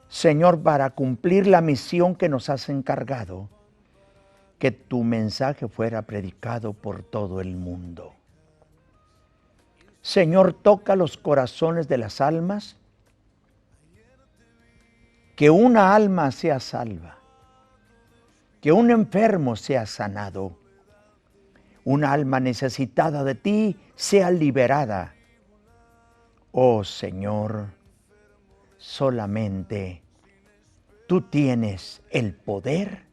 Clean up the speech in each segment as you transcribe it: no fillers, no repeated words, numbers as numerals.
Señor, para cumplir la misión que nos has encargado, que tu mensaje fuera predicado por todo el mundo. Señor, toca los corazones de las almas, que una alma sea salva, que un enfermo sea sanado, una alma necesitada de ti sea liberada. Oh Señor, solamente tú tienes el poder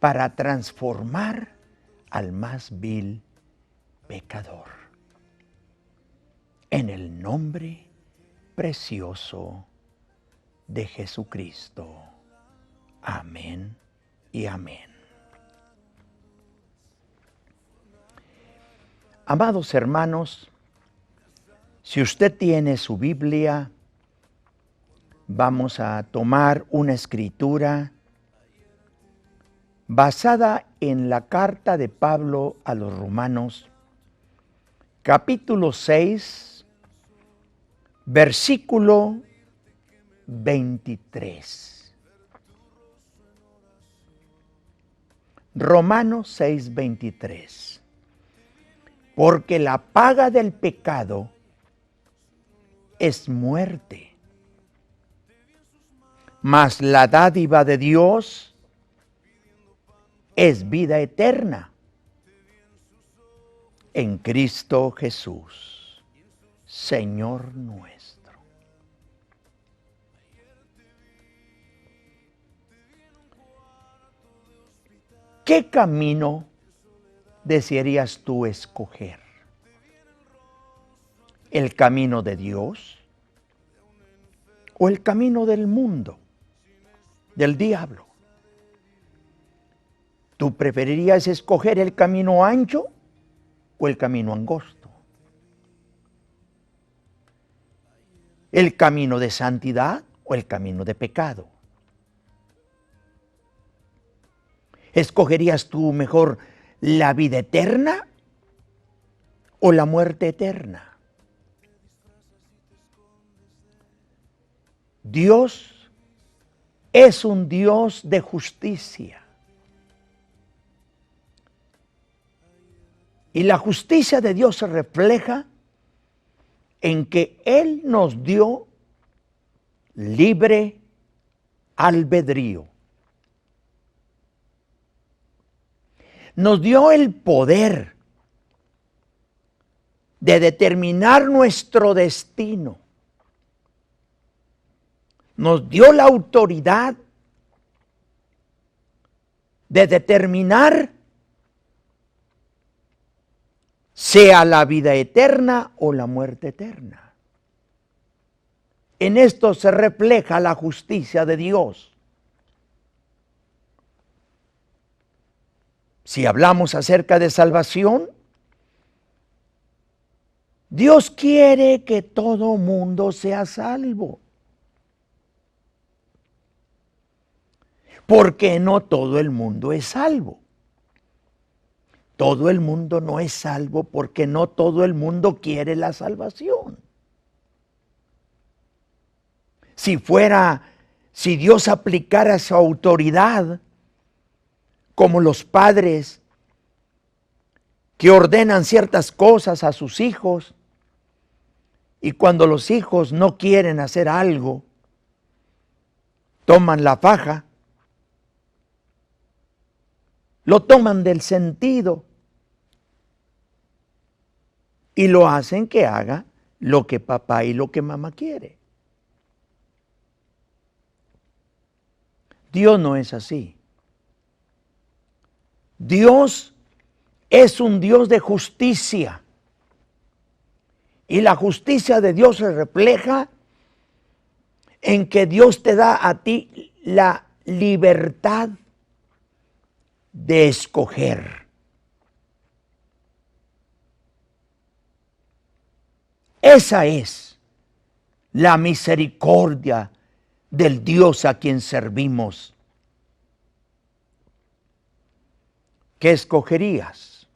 para transformar al más vil pecador. En el nombre precioso de Jesucristo. Amén y amén. Amados hermanos, si usted tiene su Biblia, vamos a tomar una escritura basada en la carta de Pablo a los Romanos, capítulo 6, versículo 23. Romanos 6, 23. Porque la paga del pecado es muerte, mas la dádiva de Dios es vida eterna en Cristo Jesús, Señor nuestro. ¿Qué camino desearías tú escoger? ¿El camino de Dios o el camino del mundo, del diablo? ¿Tú preferirías escoger el camino ancho o el camino angosto? ¿El camino de santidad o el camino de pecado? ¿Escogerías tú mejor la vida eterna o la muerte eterna? Dios es un Dios de justicia. Y la justicia de Dios se refleja en que Él nos dio libre albedrío. Nos dio el poder de determinar nuestro destino. Nos dio la autoridad de determinar sea la vida eterna o la muerte eterna. En esto se refleja la justicia de Dios. Si hablamos acerca de salvación, Dios quiere que todo mundo sea salvo. Porque no todo el mundo es salvo. Todo el mundo no es salvo porque no todo el mundo quiere la salvación. Si Dios aplicara su autoridad como los padres que ordenan ciertas cosas a sus hijos y cuando los hijos no quieren hacer algo, toman la faja, lo toman del sentido y lo hacen que haga lo que papá y lo que mamá quiere. Dios no es así. Dios es un Dios de justicia. Y la justicia de Dios se refleja en que Dios te da a ti la libertad de escoger. Esa es la misericordia del Dios a quien servimos. ¿Qué escogerías?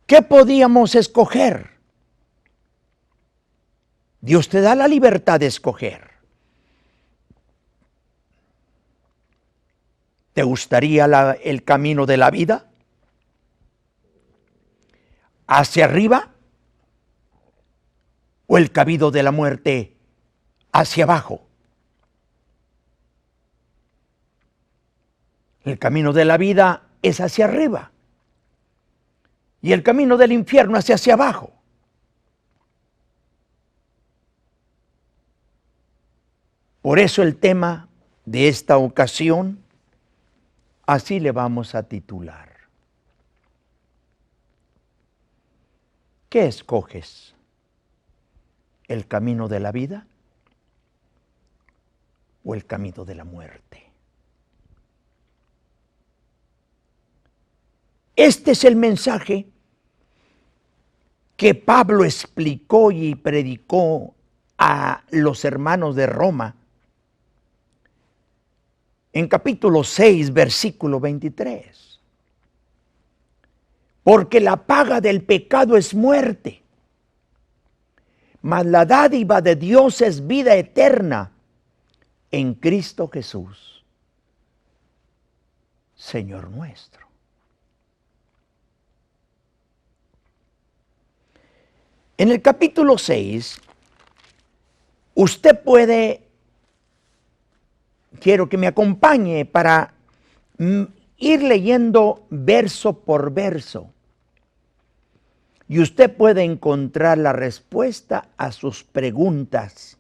¿Qué podíamos escoger? Dios te da la libertad de escoger. ¿Te gustaría el camino de la vida? ¿Hacia arriba? ¿O el camino de la muerte hacia abajo? El camino de la vida es hacia arriba. Y el camino del infierno es hacia abajo. Por eso el tema de esta ocasión, así le vamos a titular. ¿Qué escoges? ¿El camino de la vida o el camino de la muerte? Este es el mensaje que Pablo explicó y predicó a los hermanos de Roma en capítulo 6, versículo 23. Porque la paga del pecado es muerte, mas la dádiva de Dios es vida eterna en Cristo Jesús, Señor nuestro. En el capítulo 6, usted puede, quiero que me acompañe para ir leyendo verso por verso. Y usted puede encontrar la respuesta a sus preguntas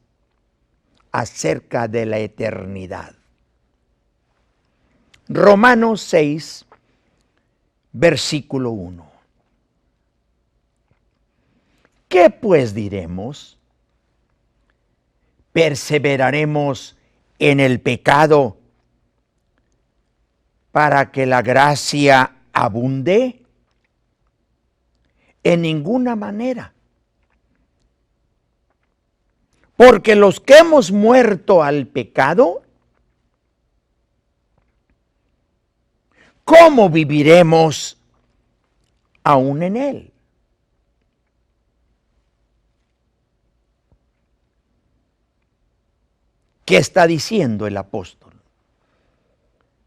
acerca de la eternidad. Romanos 6, versículo 1. ¿Qué pues diremos? ¿Perseveraremos en el pecado para que la gracia abunde? En ninguna manera. Porque los que hemos muerto al pecado, ¿cómo viviremos aún en él? ¿Qué está diciendo el apóstol?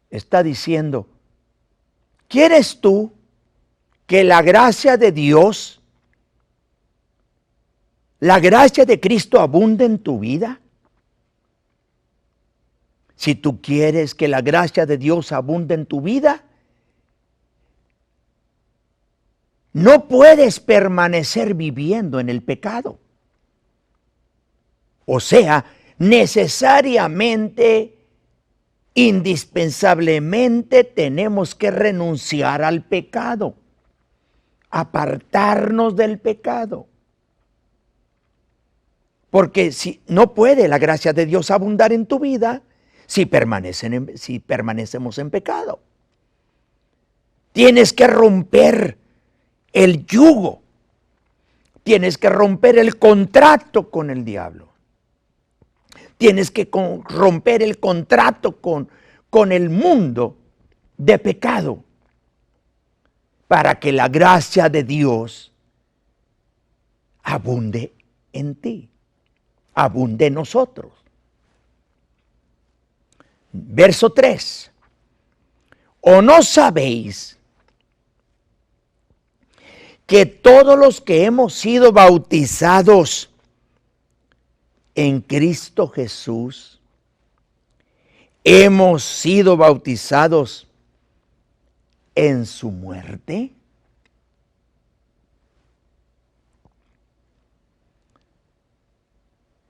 Está diciendo, ¿quieres tú que la gracia de Dios, la gracia de Cristo abunde en tu vida? Si tú quieres que la gracia de Dios abunde en tu vida, no puedes permanecer viviendo en el pecado. O sea, necesariamente, indispensablemente tenemos que renunciar al pecado, apartarnos del pecado. Porque si no puede la gracia de Dios abundar en tu vida si permanecemos en pecado. Tienes que romper el yugo, tienes que romper el contrato con el diablo. Tienes que romper el contrato con el mundo de pecado para que la gracia de Dios abunde en ti, abunde en nosotros. Verso 3. ¿O no sabéis que todos los que hemos sido bautizados en Cristo Jesús, hemos sido bautizados en su muerte?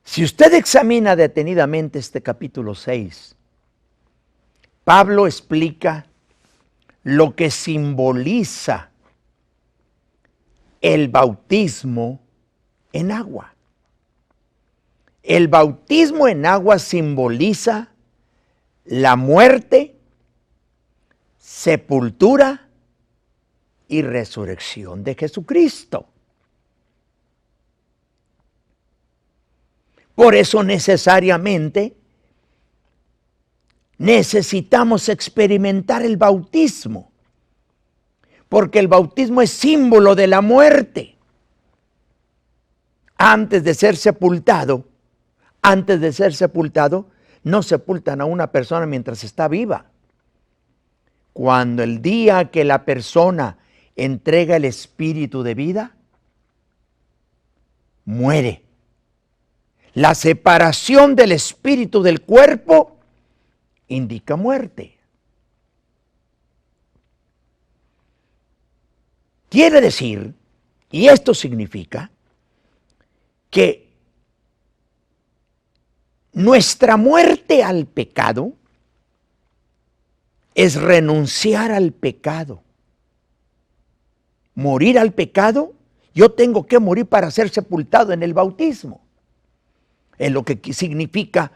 Si usted examina detenidamente este capítulo 6, Pablo explica lo que simboliza el bautismo en agua. El bautismo en agua simboliza la muerte, sepultura y resurrección de Jesucristo. Por eso necesariamente necesitamos experimentar el bautismo, porque el bautismo es símbolo de la muerte. antes de ser sepultado, no sepultan a una persona mientras está viva. Cuando el día que la persona entrega el espíritu de vida, muere. La separación del espíritu del cuerpo indica muerte. Quiere decir, y esto significa, que nuestra muerte al pecado es renunciar al pecado. Morir al pecado, yo tengo que morir para ser sepultado en el bautismo. Es lo que significa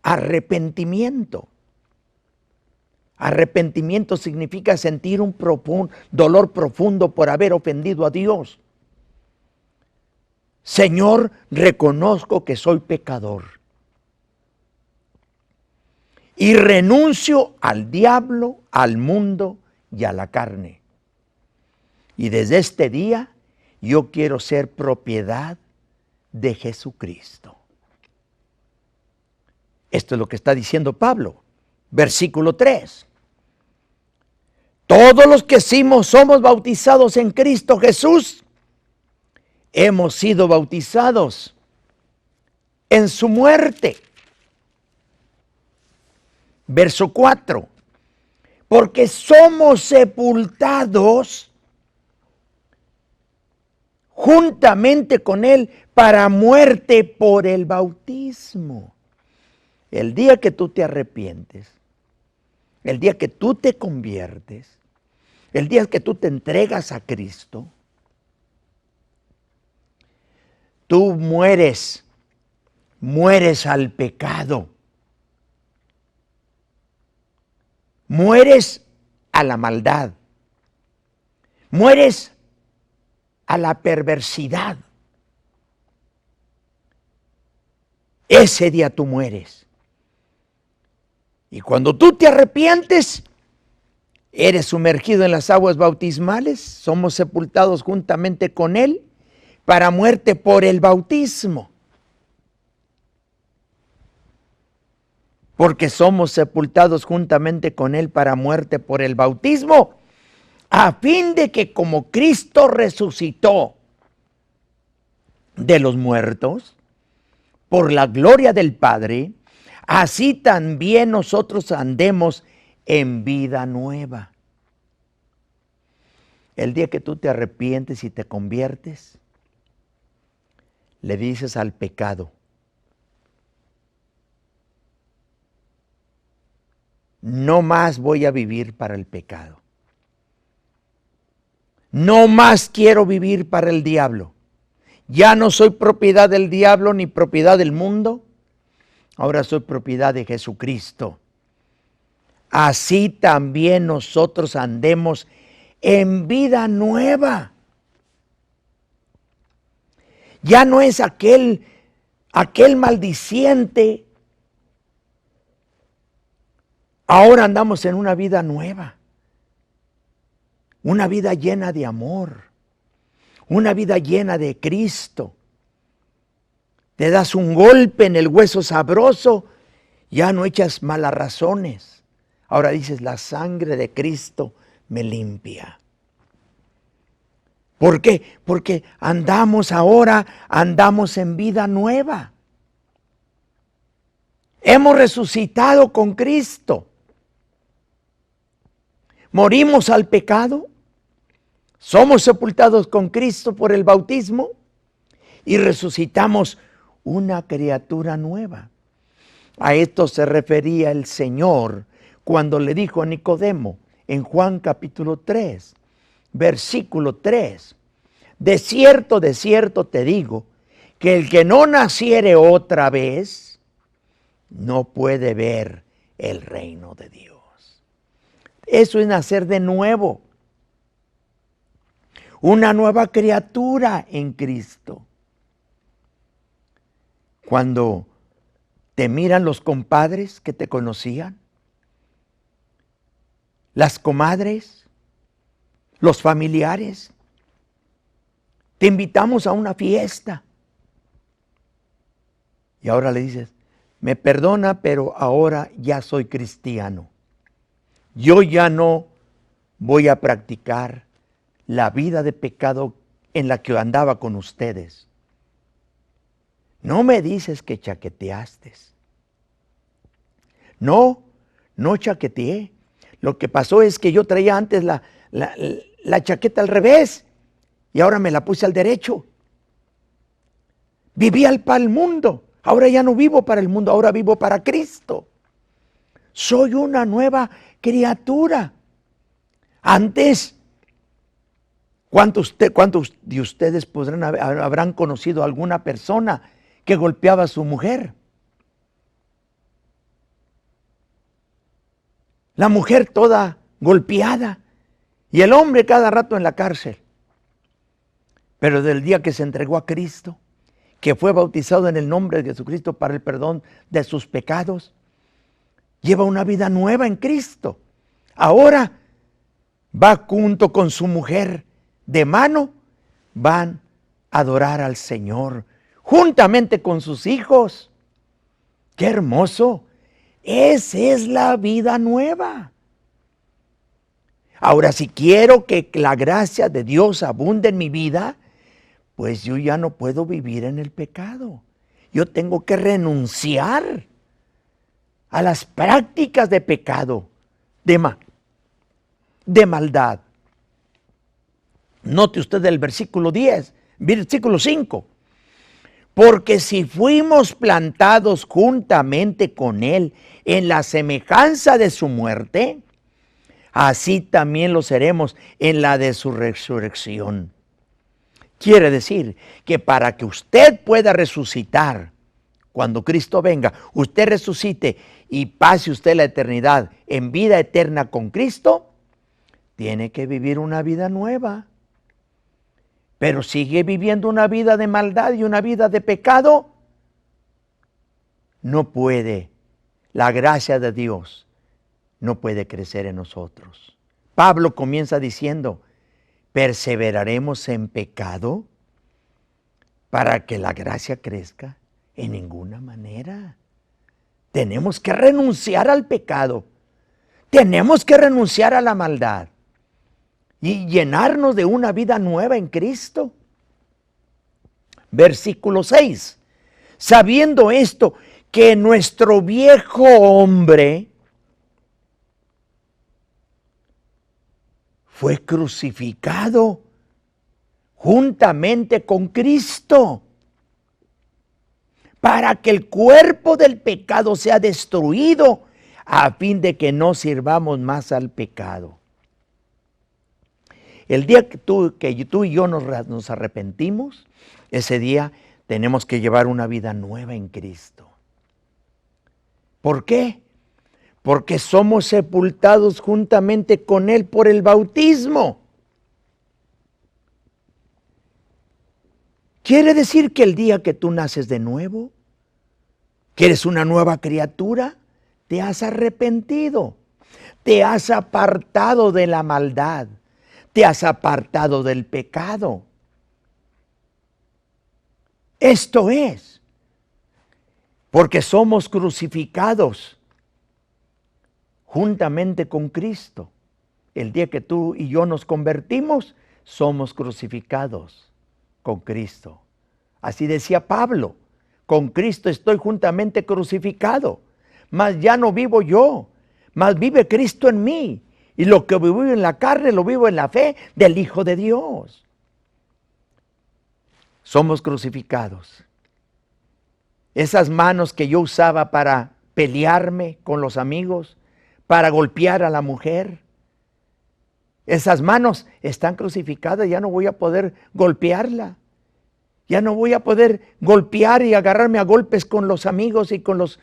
arrepentimiento. Arrepentimiento significa sentir un dolor profundo por haber ofendido a Dios. Señor, reconozco que soy pecador y renuncio al diablo, al mundo y a la carne. Y desde este día yo quiero ser propiedad de Jesucristo. Esto es lo que está diciendo Pablo. Versículo 3. Todos los que somos bautizados en Cristo Jesús, hemos sido bautizados en su muerte. Verso 4. Porque somos sepultados juntamente con Él para muerte por el bautismo. El día que tú te arrepientes, el día que tú te conviertes, el día que tú te entregas a Cristo, tú mueres al pecado, mueres a la maldad, mueres a la perversidad. Ese día tú mueres. Y cuando tú te arrepientes, eres sumergido en las aguas bautismales, somos sepultados juntamente con Él para muerte por el bautismo. Porque somos sepultados juntamente con Él para muerte por el bautismo, a fin de que como Cristo resucitó de los muertos, por la gloria del Padre, así también nosotros andemos en vida nueva. El día que tú te arrepientes y te conviertes, le dices al pecado: no más voy a vivir para el pecado. No más quiero vivir para el diablo. Ya no soy propiedad del diablo ni propiedad del mundo. Ahora soy propiedad de Jesucristo. Así también nosotros andemos en vida nueva. Ya no es aquel maldiciente. Ahora andamos en una vida nueva. Una vida llena de amor. Una vida llena de Cristo. Te das un golpe en el hueso sabroso, ya no echas malas razones. Ahora dices: la sangre de Cristo me limpia. ¿Por qué? Porque andamos en vida nueva. Hemos resucitado con Cristo. Morimos al pecado. Somos sepultados con Cristo por el bautismo y resucitamos una criatura nueva. A esto se refería el Señor cuando le dijo a Nicodemo en Juan capítulo 3, versículo 3. De cierto te digo, que el que no naciere otra vez, no puede ver el reino de Dios. Eso es nacer de nuevo. Una nueva criatura en Cristo. Cuando te miran los compadres que te conocían, las comadres, los familiares, te invitamos a una fiesta Y ahora le dices, me perdona, pero ahora ya soy cristiano. Yo ya no voy a practicar la vida de pecado en la que andaba con ustedes. No me dices que chaqueteaste. No, no chaqueteé. Lo que pasó es que yo traía antes la chaqueta al revés y ahora me la puse al derecho. Vivía para el mundo. Ahora ya no vivo para el mundo, ahora vivo para Cristo. Soy una nueva criatura. Antes, ¿cuántos de ustedes habrán conocido a alguna persona que golpeaba a su mujer? La mujer toda golpeada y el hombre cada rato en la cárcel. Pero del día que se entregó a Cristo, que fue bautizado en el nombre de Jesucristo para el perdón de sus pecados, lleva una vida nueva en Cristo. Ahora va junto con su mujer de mano, van a adorar al Señor, juntamente con sus hijos. ¡Qué hermoso! Esa es la vida nueva. Ahora, si quiero que la gracia de Dios abunde en mi vida, pues yo ya no puedo vivir en el pecado. Yo tengo que renunciar a las prácticas de pecado, de maldad. Note usted el versículo 5. Porque si fuimos plantados juntamente con Él en la semejanza de su muerte, así también lo seremos en la de su resurrección. Quiere decir que para que usted pueda resucitar, cuando Cristo venga, usted resucite y pase usted la eternidad en vida eterna con Cristo, tiene que vivir una vida nueva. Pero sigue viviendo una vida de maldad y una vida de pecado, no puede. La gracia de Dios no puede crecer en nosotros. Pablo comienza diciendo, ¿perseveraremos en pecado para que la gracia crezca? En ninguna manera. Tenemos que renunciar al pecado. Tenemos que renunciar a la maldad y llenarnos de una vida nueva en Cristo. Versículo 6. Sabiendo esto, que nuestro viejo hombre fue crucificado juntamente con Cristo, para que el cuerpo del pecado sea destruido, a fin de que no sirvamos más al pecado. El día que tú y yo nos arrepentimos, ese día tenemos que llevar una vida nueva en Cristo. ¿Por qué? Porque somos sepultados juntamente con Él por el bautismo. Quiere decir que el día que tú naces de nuevo, que eres una nueva criatura, te has arrepentido, te has apartado de la maldad, te has apartado del pecado. Esto es, porque somos crucificados juntamente con Cristo. El día que tú y yo nos convertimos, somos crucificados con Cristo. Así decía Pablo, con Cristo estoy juntamente crucificado, mas ya no vivo yo, mas vive Cristo en mí. Y lo que vivo en la carne, lo vivo en la fe del Hijo de Dios. Somos crucificados. Esas manos que yo usaba para pelearme con los amigos, para golpear a la mujer, esas manos están crucificadas, ya no voy a poder golpearla. Ya no voy a poder golpear y agarrarme a golpes con los amigos y con los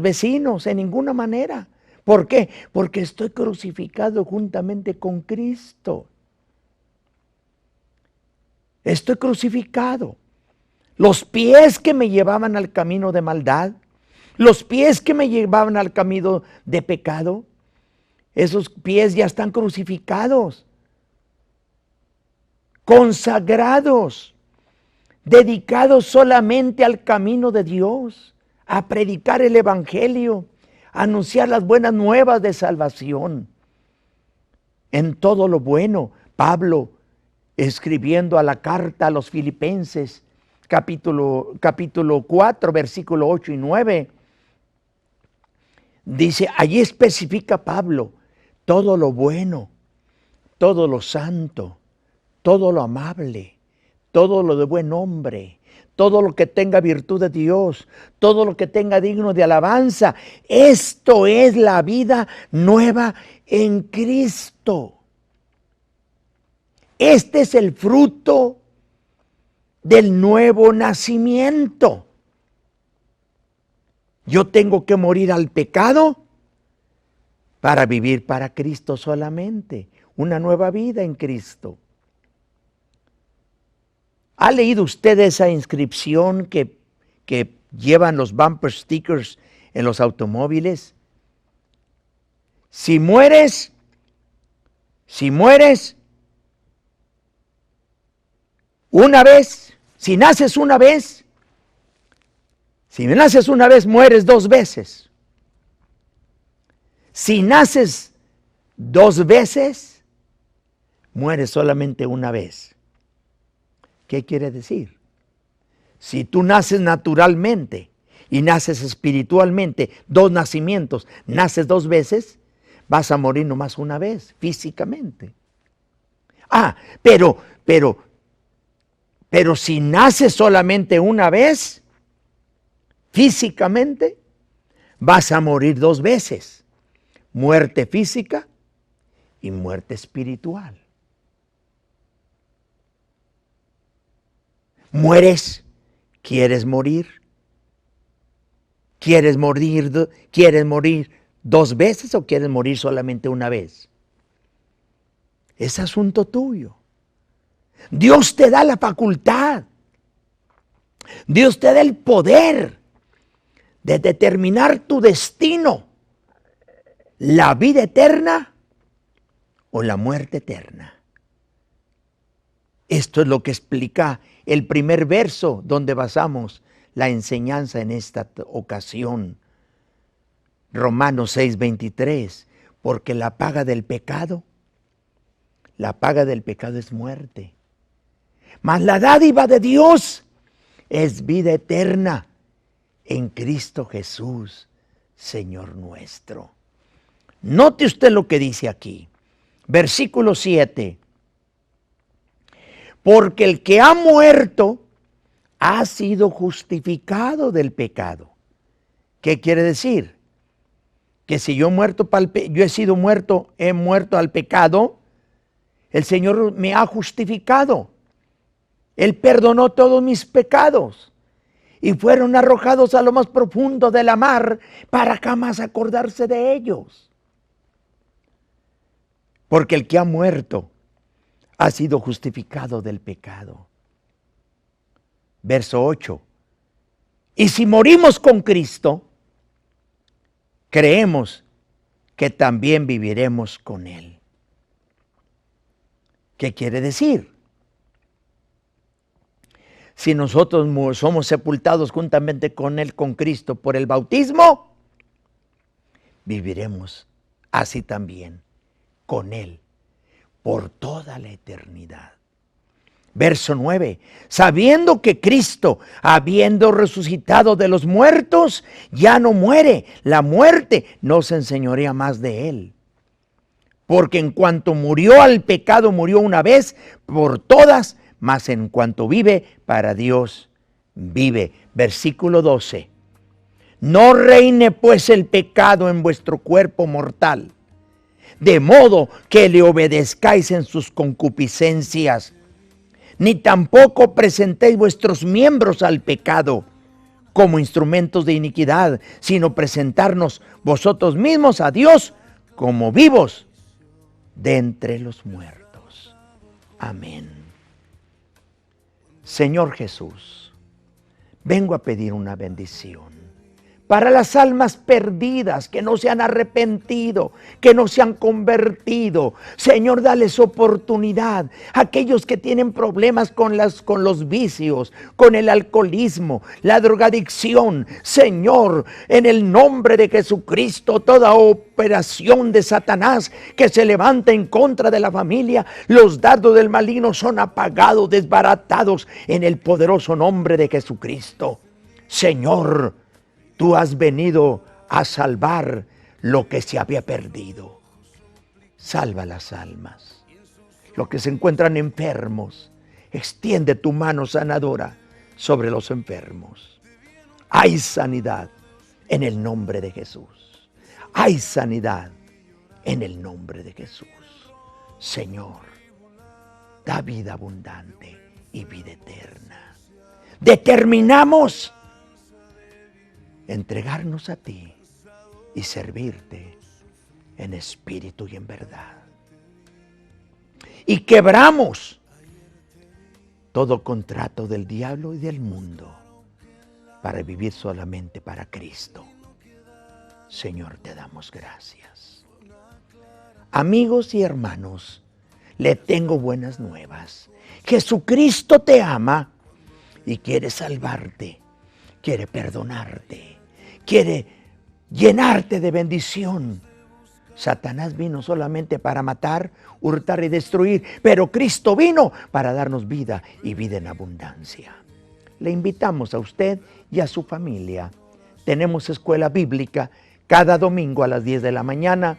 vecinos, en ninguna manera. ¿Por qué? Porque estoy crucificado juntamente con Cristo. Estoy crucificado. Los pies que me llevaban al camino de maldad, los pies que me llevaban al camino de pecado, esos pies ya están crucificados, consagrados, dedicados solamente al camino de Dios, a predicar el evangelio, a anunciar las buenas nuevas de salvación. En todo lo bueno, Pablo, escribiendo a la carta a los Filipenses, capítulo 4, versículo 8 y 9, dice, allí especifica Pablo todo lo bueno, todo lo santo, todo lo amable, todo lo de buen nombre, todo lo que tenga virtud de Dios, todo lo que tenga digno de alabanza. Esto es la vida nueva en Cristo. Este es el fruto del nuevo nacimiento. Yo tengo que morir al pecado para vivir para Cristo solamente. Una nueva vida en Cristo. ¿Ha leído usted esa inscripción que llevan los bumper stickers en los automóviles? Si mueres, una vez, si naces una vez, mueres 2 veces. Si naces 2 veces, mueres solamente una vez. ¿Qué quiere decir? Si tú naces naturalmente y naces espiritualmente, 2 nacimientos, naces 2 veces, vas a morir nomás una vez, físicamente. Pero si naces solamente una vez, físicamente, vas a morir 2 veces. Muerte física y muerte espiritual. ¿Mueres? ¿Quieres morir? ¿Quieres morir 2 veces o quieres morir solamente una vez? Es asunto tuyo. Dios te da la facultad. Dios te da el poder de determinar tu destino. La vida eterna o la muerte eterna. Esto es lo que explica el primer verso donde basamos la enseñanza en esta ocasión. Romanos 6:23, porque la paga del pecado es muerte. Mas la dádiva de Dios es vida eterna en Cristo Jesús, Señor nuestro. Note usted lo que dice aquí. Versículo 7. Porque el que ha muerto ha sido justificado del pecado. ¿Qué quiere decir? Que si yo he muerto al pecado, el Señor me ha justificado. Él perdonó todos mis pecados y fueron arrojados a lo más profundo de la mar para jamás acordarse de ellos. Porque el que ha muerto ha sido justificado del pecado. Verso 8. Y si morimos con Cristo, creemos que también viviremos con Él. ¿Qué quiere decir? Si nosotros somos sepultados juntamente con Él, con Cristo, por el bautismo, viviremos así también con Él por toda la eternidad. Verso 9, sabiendo que Cristo, habiendo resucitado de los muertos, ya no muere, la muerte no se enseñorea más de Él. Porque en cuanto murió al pecado, murió una vez por todas, mas en cuanto vive, para Dios vive. Versículo 12, no reine pues el pecado en vuestro cuerpo mortal, de modo que le obedezcáis en sus concupiscencias, ni tampoco presentéis vuestros miembros al pecado como instrumentos de iniquidad, sino presentarnos vosotros mismos a Dios como vivos de entre los muertos. Amén. Señor Jesús, vengo a pedir una bendición para las almas perdidas que no se han arrepentido, que no se han convertido. Señor, dales oportunidad. Aquellos que tienen problemas con los vicios, con el alcoholismo, la drogadicción. Señor, en el nombre de Jesucristo, toda operación de Satanás que se levanta en contra de la familia, los dardos del maligno son apagados, desbaratados en el poderoso nombre de Jesucristo. Señor, tú has venido a salvar lo que se había perdido. Salva las almas. Los que se encuentran enfermos, extiende tu mano sanadora sobre los enfermos. Hay sanidad en el nombre de Jesús. Hay sanidad en el nombre de Jesús. Señor, da vida abundante y vida eterna. Determinamos entregarnos a ti y servirte en espíritu y en verdad. Y quebramos todo contrato del diablo y del mundo para vivir solamente para Cristo. Señor, te damos gracias. Amigos y hermanos, le tengo buenas nuevas. Jesucristo te ama y quiere salvarte, quiere perdonarte, quiere llenarte de bendición. Satanás vino solamente para matar, hurtar y destruir, pero Cristo vino para darnos vida y vida en abundancia. Le invitamos a usted y a su familia. Tenemos escuela bíblica cada domingo a las 10 de la mañana,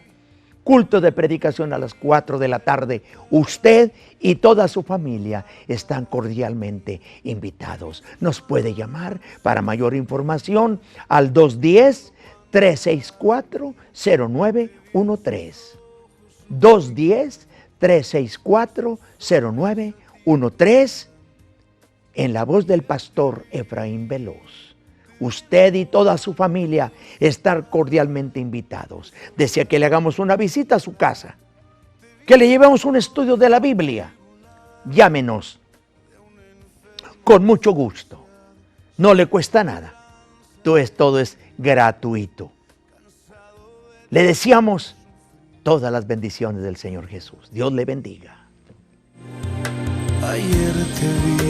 culto de predicación a las 4 de la tarde. Usted y toda su familia están cordialmente invitados. Nos puede llamar para mayor información al 210-364-0913. 210-364-0913 en la voz del pastor Efraín Veloz. Usted y toda su familia están cordialmente invitados. Desea que le hagamos una visita a su casa, que le llevemos un estudio de la Biblia. Llámenos con mucho gusto. No le cuesta nada. Todo es gratuito. Le deseamos todas las bendiciones del Señor Jesús. Dios le bendiga. Ayer te vi.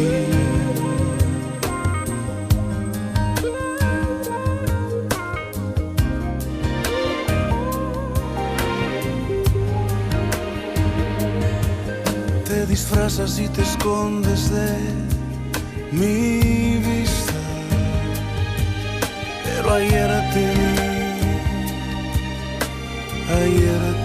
Te disfrazas y te escondes de mi vista, pero ayer te vi, ayer te vi.